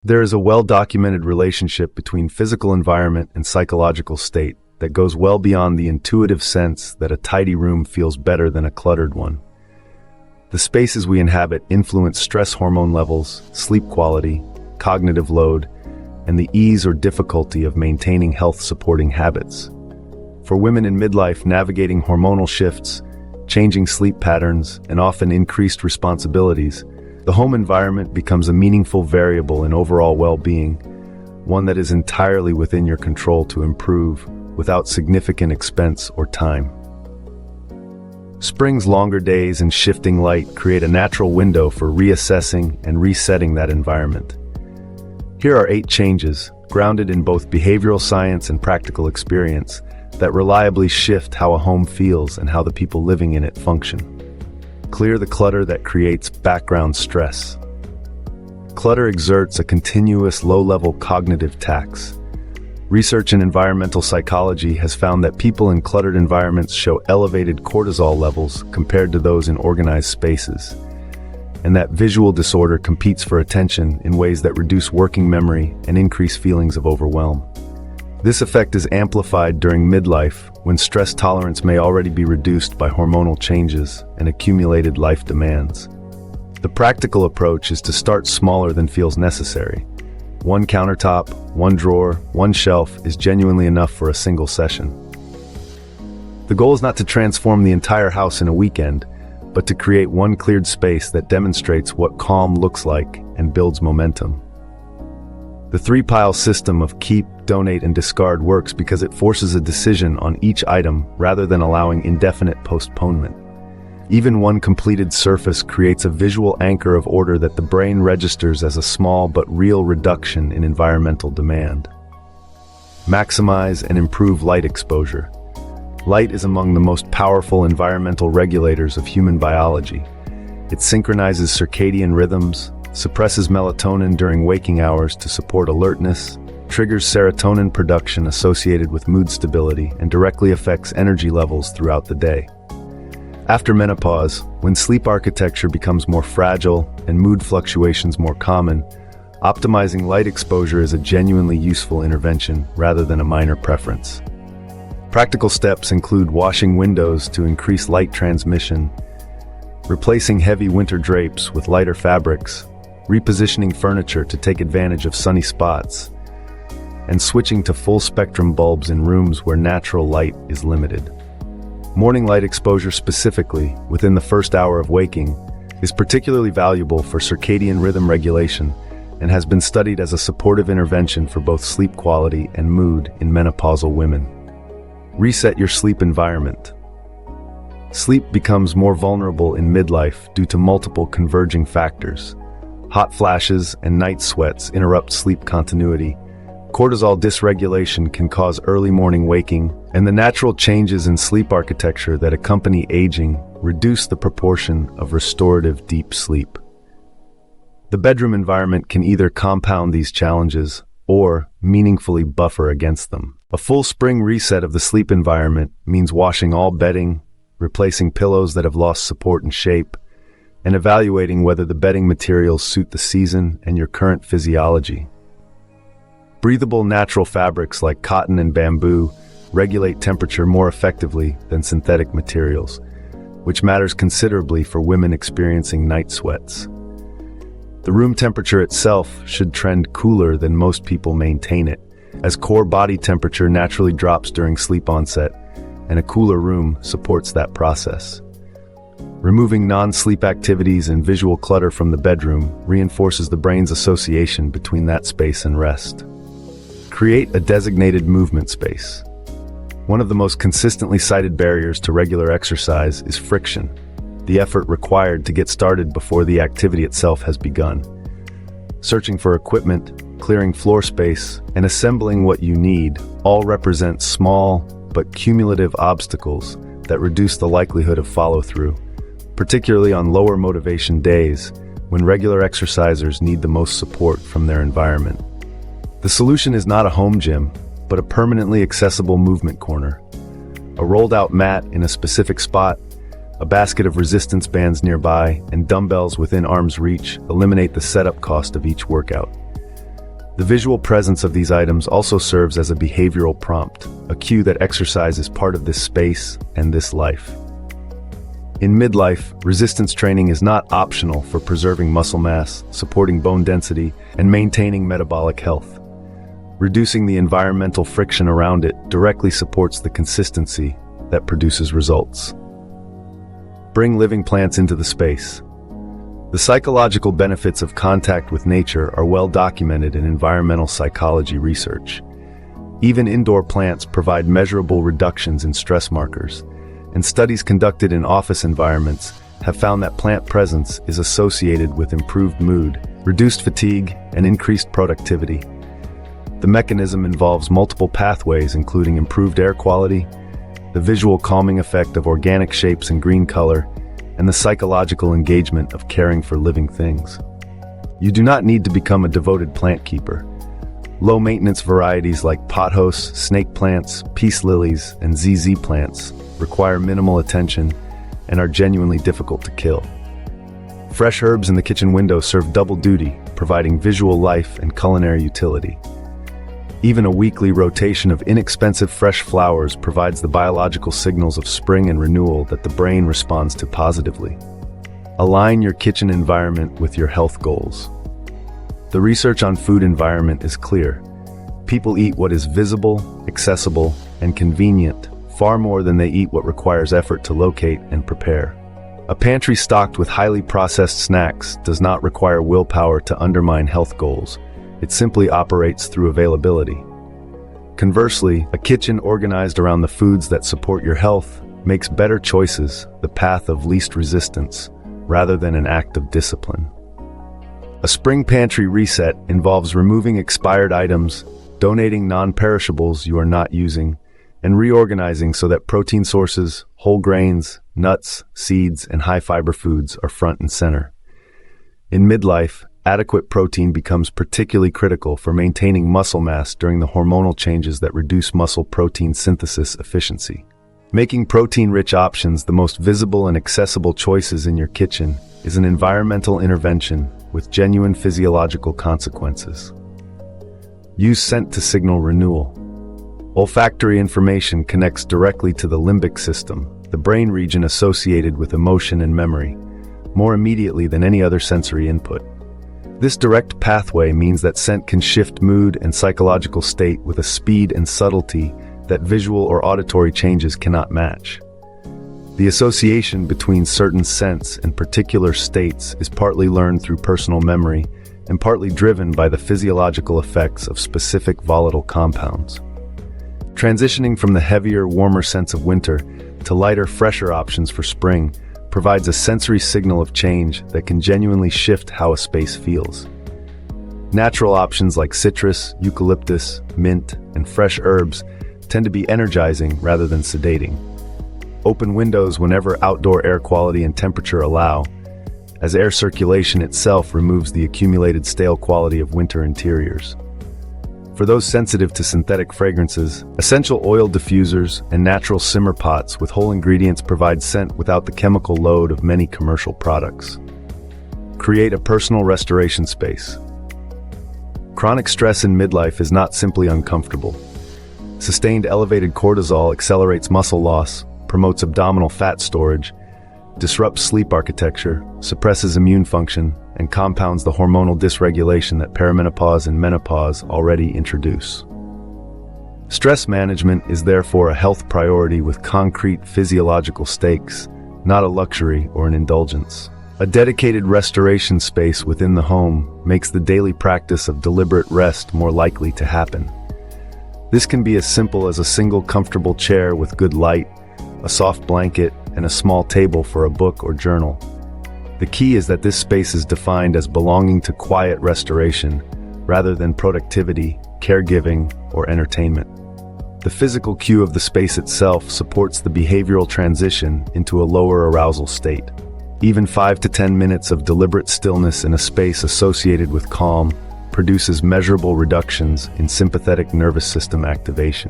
There is a well-documented relationship between physical environment and psychological state that goes well beyond the intuitive sense that a tidy room feels better than a cluttered one. The spaces we inhabit influence stress hormone levels, sleep quality, cognitive load, and the ease or difficulty of maintaining health-supporting habits. For women in midlife, navigating hormonal shifts, changing sleep patterns, and often increased responsibilities, the home environment becomes a meaningful variable in overall well-being, one that is entirely within your control to improve without significant expense or time. Spring's longer days and shifting light create a natural window for reassessing and resetting that environment. Here are 8 changes, grounded in both behavioral science and practical experience, that reliably shift how a home feels and how the people living in it function. Clear the clutter that creates background stress. Clutter exerts a continuous low-level cognitive tax. Research in environmental psychology has found that people in cluttered environments show elevated cortisol levels compared to those in organized spaces, and that visual disorder competes for attention in ways that reduce working memory and increase feelings of overwhelm. This effect is amplified during midlife, when stress tolerance may already be reduced by hormonal changes and accumulated life demands. The practical approach is to start smaller than feels necessary. One countertop, one drawer, one shelf is genuinely enough for a single session. The goal is not to transform the entire house in a weekend, but to create one cleared space that demonstrates what calm looks like and builds momentum. The 3-pile system of keep, donate, and discard works because it forces a decision on each item rather than allowing indefinite postponement. Even one completed surface creates a visual anchor of order that the brain registers as a small but real reduction in environmental demand. Maximize and improve light exposure. Light is among the most powerful environmental regulators of human biology. It synchronizes circadian rhythms, suppresses melatonin during waking hours to support alertness, triggers serotonin production associated with mood stability, and directly affects energy levels throughout the day. After menopause, when sleep architecture becomes more fragile and mood fluctuations more common, optimizing light exposure is a genuinely useful intervention rather than a minor preference. Practical steps include washing windows to increase light transmission, replacing heavy winter drapes with lighter fabrics, repositioning furniture to take advantage of sunny spots, and switching to full-spectrum bulbs in rooms where natural light is limited. Morning light exposure specifically, within the first hour of waking, is particularly valuable for circadian rhythm regulation and has been studied as a supportive intervention for both sleep quality and mood in menopausal women. Reset your sleep environment. Sleep becomes more vulnerable in midlife due to multiple converging factors. Hot flashes and night sweats interrupt sleep continuity. Cortisol dysregulation can cause early morning waking, and the natural changes in sleep architecture that accompany aging reduce the proportion of restorative deep sleep. The bedroom environment can either compound these challenges or meaningfully buffer against them. A full spring reset of the sleep environment means washing all bedding, replacing pillows that have lost support and shape, and evaluating whether the bedding materials suit the season and your current physiology. Breathable natural fabrics like cotton and bamboo regulate temperature more effectively than synthetic materials, which matters considerably for women experiencing night sweats. The room temperature itself should trend cooler than most people maintain it, as core body temperature naturally drops during sleep onset, and a cooler room supports that process. Removing non-sleep activities and visual clutter from the bedroom reinforces the brain's association between that space and rest. Create a designated movement space. One of the most consistently cited barriers to regular exercise is friction, the effort required to get started before the activity itself has begun. Searching for equipment, clearing floor space, and assembling what you need all represent small but cumulative obstacles that reduce the likelihood of follow-through, particularly on lower motivation days when regular exercisers need the most support from their environment. The solution is not a home gym, but a permanently accessible movement corner. A rolled-out mat in a specific spot, a basket of resistance bands nearby, and dumbbells within arm's reach eliminate the setup cost of each workout. The visual presence of these items also serves as a behavioral prompt, a cue that exercise is part of this space and this life. In midlife, resistance training is not optional for preserving muscle mass, supporting bone density, and maintaining metabolic health. Reducing the environmental friction around it directly supports the consistency that produces results. Bring living plants into the space. The psychological benefits of contact with nature are well documented in environmental psychology research. Even indoor plants provide measurable reductions in stress markers, and studies conducted in office environments have found that plant presence is associated with improved mood, reduced fatigue, and increased productivity. The mechanism involves multiple pathways, including improved air quality, the visual calming effect of organic shapes and green color, and the psychological engagement of caring for living things. You do not need to become a devoted plant keeper. Low-maintenance varieties like pothos, snake plants, peace lilies, and ZZ plants require minimal attention and are genuinely difficult to kill. Fresh herbs in the kitchen window serve double duty, providing visual life and culinary utility. Even a weekly rotation of inexpensive fresh flowers provides the biological signals of spring and renewal that the brain responds to positively. Align your kitchen environment with your health goals. The research on food environment is clear. People eat what is visible, accessible, and convenient, far more than they eat what requires effort to locate and prepare. A pantry stocked with highly processed snacks does not require willpower to undermine health goals. It simply operates through availability. Conversely, a kitchen organized around the foods that support your health makes better choices the path of least resistance, rather than an act of discipline. A spring pantry reset involves removing expired items, donating non-perishables you are not using, and reorganizing so that protein sources, whole grains, nuts, seeds, and high-fiber foods are front and center. In midlife, adequate protein becomes particularly critical for maintaining muscle mass during the hormonal changes that reduce muscle protein synthesis efficiency. Making protein-rich options the most visible and accessible choices in your kitchen is an environmental intervention with genuine physiological consequences. Use scent to signal renewal. Olfactory information connects directly to the limbic system, the brain region associated with emotion and memory, more immediately than any other sensory input. This direct pathway means that scent can shift mood and psychological state with a speed and subtlety that visual or auditory changes cannot match. The association between certain scents and particular states is partly learned through personal memory and partly driven by the physiological effects of specific volatile compounds. Transitioning from the heavier, warmer scents of winter to lighter, fresher options for spring provides a sensory signal of change that can genuinely shift how a space feels. Natural options like citrus, eucalyptus, mint, and fresh herbs tend to be energizing rather than sedating. Open windows whenever outdoor air quality and temperature allow, as air circulation itself removes the accumulated stale quality of winter interiors. For those sensitive to synthetic fragrances, essential oil diffusers and natural simmer pots with whole ingredients provide scent without the chemical load of many commercial products. Create a personal restoration space. Chronic stress in midlife is not simply uncomfortable. Sustained elevated cortisol accelerates muscle loss, promotes abdominal fat storage, disrupts sleep architecture, suppresses immune function, and compounds the hormonal dysregulation that perimenopause and menopause already introduce. Stress management is therefore a health priority with concrete physiological stakes, not a luxury or an indulgence. A dedicated restoration space within the home makes the daily practice of deliberate rest more likely to happen. This can be as simple as a single comfortable chair with good light, a soft blanket, and a small table for a book or journal. The key is that this space is defined as belonging to quiet restoration rather than productivity, caregiving, or entertainment. The physical cue of the space itself supports the behavioral transition into a lower arousal state. Even 5 to 10 minutes of deliberate stillness in a space associated with calm produces measurable reductions in sympathetic nervous system activation.